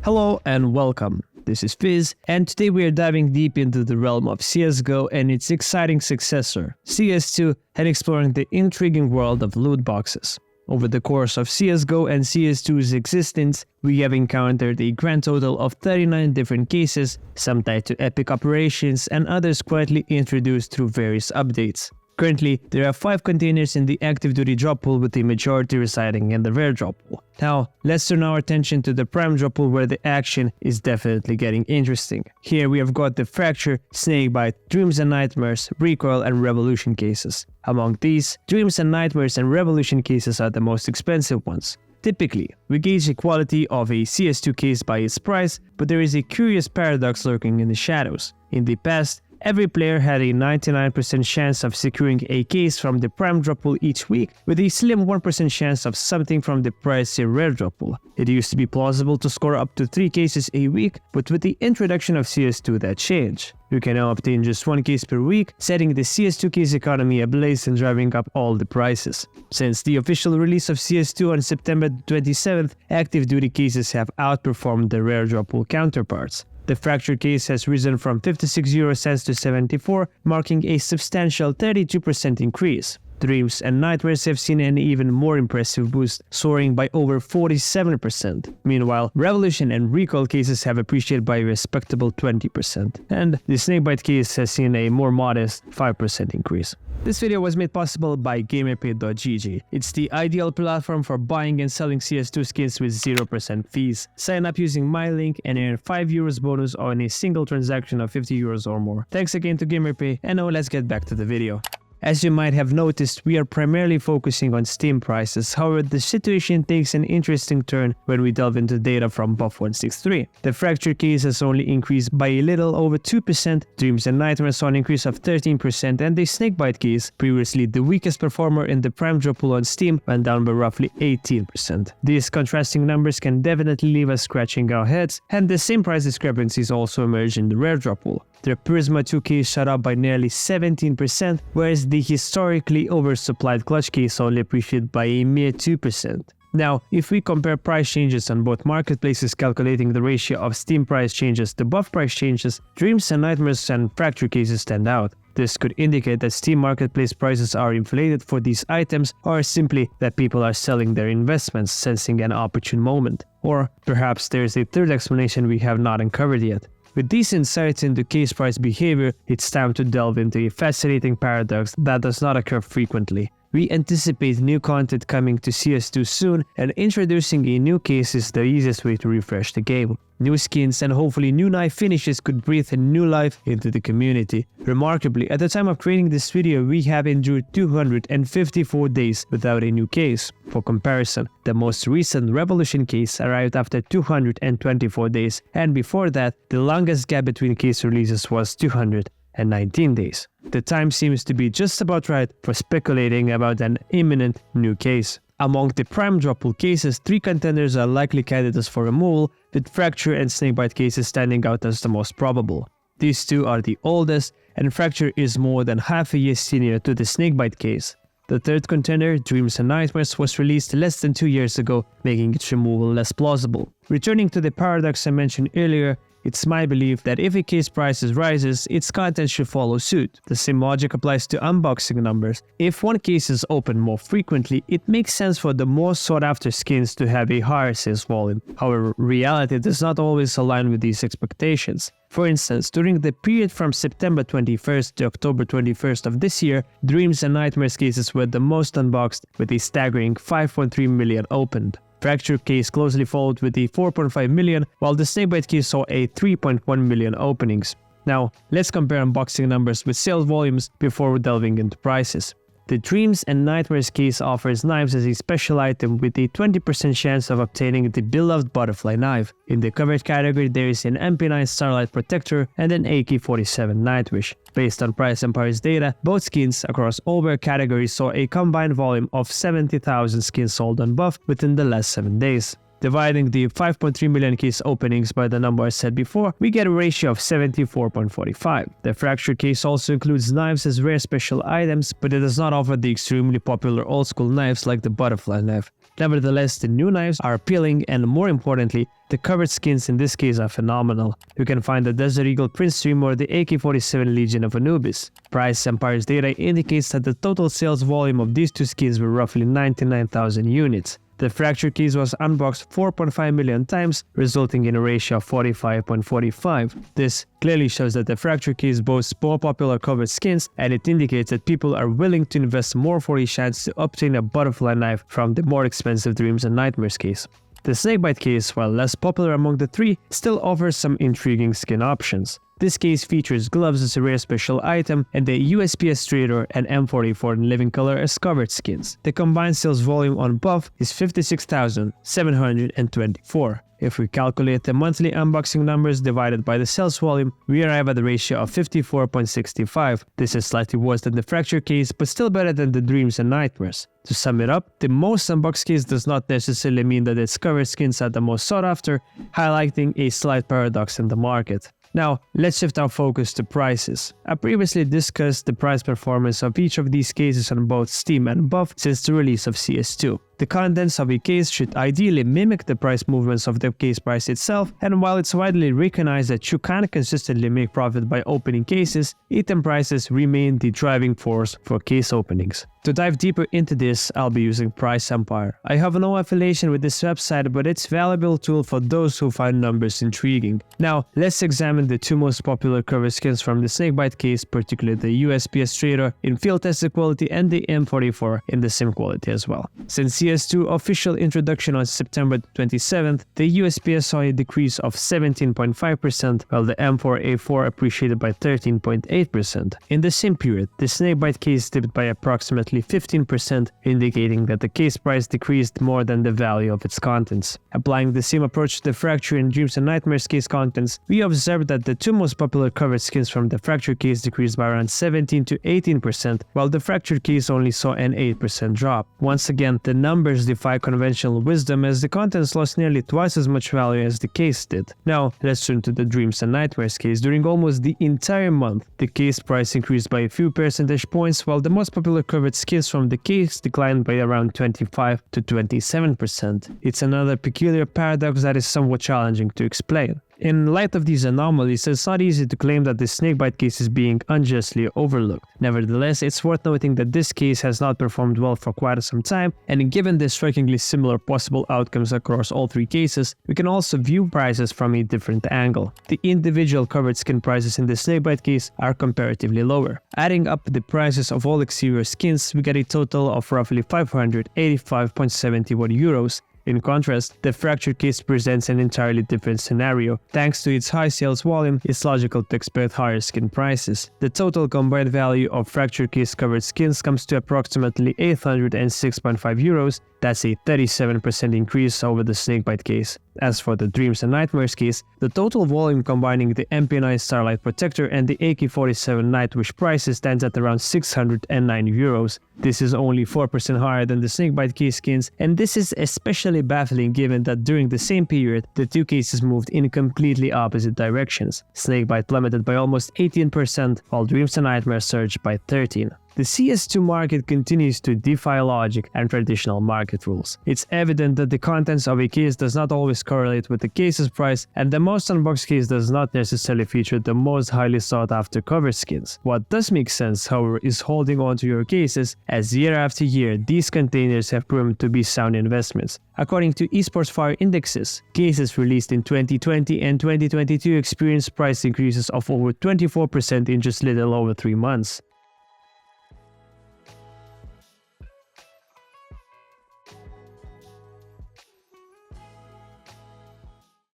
Hello and welcome. This is Fizz, and today we are diving deep into the realm of CSGO and its exciting successor, CS2, and exploring the intriguing world of loot boxes. Over the course of CSGO and CS2's existence, we have encountered a grand total of 39 different cases, some tied to epic operations and others quietly introduced through various updates. Currently, there are 5 containers in the active duty drop pool, with the majority residing in the rare drop pool. Now, let's turn our attention to the prime drop pool, where the action is definitely getting interesting. Here we have got the Fracture, Snakebite, Dreams and Nightmares, Recoil and Revolution cases. Among these, Dreams and Nightmares and Revolution cases are the most expensive ones. Typically, we gauge the quality of a CS2 case by its price, but there is a curious paradox lurking in the shadows. In the past, every player had a 99% chance of securing a case from the prime drop pool each week, with a slim 1% chance of something from the pricey rare drop pool. It used to be plausible to score up to 3 cases a week, but with the introduction of CS2 that changed. You can now obtain just 1 case per week, setting the CS2 case economy ablaze and driving up all the prices. Since the official release of CS2 on September 27th, active duty cases have outperformed the rare drop pool counterparts. The Fracture case has risen from 56 euro cents to 74, marking a substantial 32% increase. Dreams and Nightmares have seen an even more impressive boost, soaring by over 47%. Meanwhile, Revolution and Recoil cases have appreciated by a respectable 20%, and the Snakebite case has seen a more modest 5% increase. This video was made possible by gamerpay.gg. It's the ideal platform for buying and selling CS2 skins with 0% fees. Sign up using my link and earn 5 euros bonus on a single transaction of 50 euros or more. Thanks again to Gamerpay, and now let's get back to the video. As you might have noticed, we are primarily focusing on Steam prices. However, the situation takes an interesting turn when we delve into data from Buff163. The Fracture case has only increased by a little over 2%, Dreams and Nightmares saw an increase of 13%, and the Snakebite case, previously the weakest performer in the prime drop pool on Steam, went down by roughly 18%. These contrasting numbers can definitely leave us scratching our heads, and the same price discrepancies also emerge in the rare drop pool. The Prisma 2 case shot up by nearly 17%, whereas the historically oversupplied Clutch case only appreciated by a mere 2%. Now, if we compare price changes on both marketplaces calculating the ratio of Steam price changes to Buff price changes, Dreams and Nightmares and Fracture cases stand out. This could indicate that Steam marketplace prices are inflated for these items, or simply that people are selling their investments, sensing an opportune moment. Or perhaps there is a third explanation we have not uncovered yet. With these insights into case price behavior, it's time to delve into a fascinating paradox that does not occur frequently. We anticipate new content coming to CS2 soon, and introducing a new case is the easiest way to refresh the game. New skins and hopefully new knife finishes could breathe a new life into the community. Remarkably, at the time of creating this video, we have endured 254 days without a new case. For comparison, the most recent Revolution case arrived after 224 days, and before that, the longest gap between case releases was 219 days. The time seems to be just about right for speculating about an imminent new case. Among the prime drop pool cases, 3 contenders are likely candidates for removal, with Fracture and Snakebite cases standing out as the most probable. These 2 are the oldest, and Fracture is more than half a year senior to the Snakebite case. The third contender, Dreams and Nightmares, was released less than 2 years ago, making its removal less plausible. Returning to the paradox I mentioned earlier, it's my belief that if a case price rises, its content should follow suit. The same logic applies to unboxing numbers. If one case is opened more frequently, it makes sense for the more sought-after skins to have a higher sales volume. However, reality does not always align with these expectations. For instance, during the period from September 21st to October 21st of this year, Dreams and Nightmares cases were the most unboxed, with a staggering 5.3 million opened. Fracture case closely followed with a 4.5 million, while the Snakebite case saw a 3.1 million openings. Now, let's compare unboxing numbers with sales volumes before delving into prices. The Dreams and Nightmares case offers knives as a special item with a 20% chance of obtaining the beloved butterfly knife. In the covered category, there is an MP9 Starlight Protector and an AK-47 Nightwish. Based on Price Empire's data, both skins across all wear categories saw a combined volume of 70,000 skins sold on Buff within the last 7 days. Dividing the 5.3 million case openings by the number I said before, we get a ratio of 74.45. The Fracture case also includes knives as rare special items, but it does not offer the extremely popular old school knives like the butterfly knife. Nevertheless, the new knives are appealing, and more importantly, the covered skins in this case are phenomenal. You can find the Desert Eagle Prince Stream or the AK-47 Legion of Anubis. Price Empire's data indicates that the total sales volume of these two skins were roughly 99,000 units. The fracture case was unboxed 4.5 million times, resulting in a ratio of 45.45. This clearly shows that the fracture case boasts more popular covered skins, and it indicates that people are willing to invest more for a chance to obtain a butterfly knife from the more expensive Dreams and Nightmares case. The Snakebite case, while less popular among the three, still offers some intriguing skin options. This case features gloves as a rare special item and the USP Trader and M44 in living color as covered skins. The combined sales volume on both is 56,724. If we calculate the monthly unboxing numbers divided by the sales volume, we arrive at a ratio of 54.65. This is slightly worse than the fracture case, but still better than the Dreams and Nightmares. To sum it up, the most unboxed case does not necessarily mean that its covered skins are the most sought after, highlighting a slight paradox in the market. Now, let's shift our focus to prices. I previously discussed the price performance of each of these cases on both Steam and above since the release of CS2. The contents of a case should ideally mimic the price movements of the case price itself, and while it's widely recognized that you can't consistently make profit by opening cases, item prices remain the driving force for case openings. To dive deeper into this, I'll be using Price Empire. I have no affiliation with this website, but it's a valuable tool for those who find numbers intriguing. Now, let's examine the two most popular cover skins from the Snakebite case, particularly the USP Trader in field tested quality and the M44 in the same quality as well. Since CS2 official introduction on September 27th, the USP saw a decrease of 17.5%, while the M4A4 appreciated by 13.8%. In the same period, the Snakebite case dipped by approximately 15%, indicating that the case price decreased more than the value of its contents. Applying the same approach to the Fracture and Dreams and Nightmares case contents, we observed that the two most popular covered skins from the Fracture case decreased by around 17 to 18%, while the Fracture case only saw an 8% drop. Once again, the numbers defy conventional wisdom, as the contents lost nearly twice as much value as the case did. Now, let's turn to the Dreams and Nightmares case. During almost the entire month, the case price increased by a few percentage points, while the most popular covered skins from the case declined by around 25 to 27%. It's another peculiar paradox that is somewhat challenging to explain. In light of these anomalies, it's not easy to claim that the Snakebite case is being unjustly overlooked. Nevertheless, it's worth noting that this case has not performed well for quite some time, and given the strikingly similar possible outcomes across all three cases, we can also view prices from a different angle. The individual covered skin prices in the Snakebite case are comparatively lower. Adding up the prices of all exterior skins, we get a total of roughly 585.71 euros. In contrast, the Fracture case presents an entirely different scenario. Thanks to its high sales volume, it's logical to expect higher skin prices. The total combined value of Fracture case covered skins comes to approximately 806.5 euros. That's a 37% increase over the Snakebite case. As for the Dreams and Nightmares case, the total volume combining the MP9 Starlight Protector and the AK-47 Nightwish prices stands at around 609 euros. This is only 4% higher than the Snakebite case skins, and this is especially baffling given that during the same period, the two cases moved in completely opposite directions. Snakebite plummeted by almost 18%, while Dreams and Nightmares surged by 13%. The CS2 market continues to defy logic and traditional market rules. It's evident that the contents of a case does not always correlate with the case's price, and the most unboxed case does not necessarily feature the most highly sought after cover skins. What does make sense, however, is holding on to your cases, as year after year, these containers have proven to be sound investments. According to Esports Fire indexes, cases released in 2020 and 2022 experienced price increases of over 24% in just little over 3 months.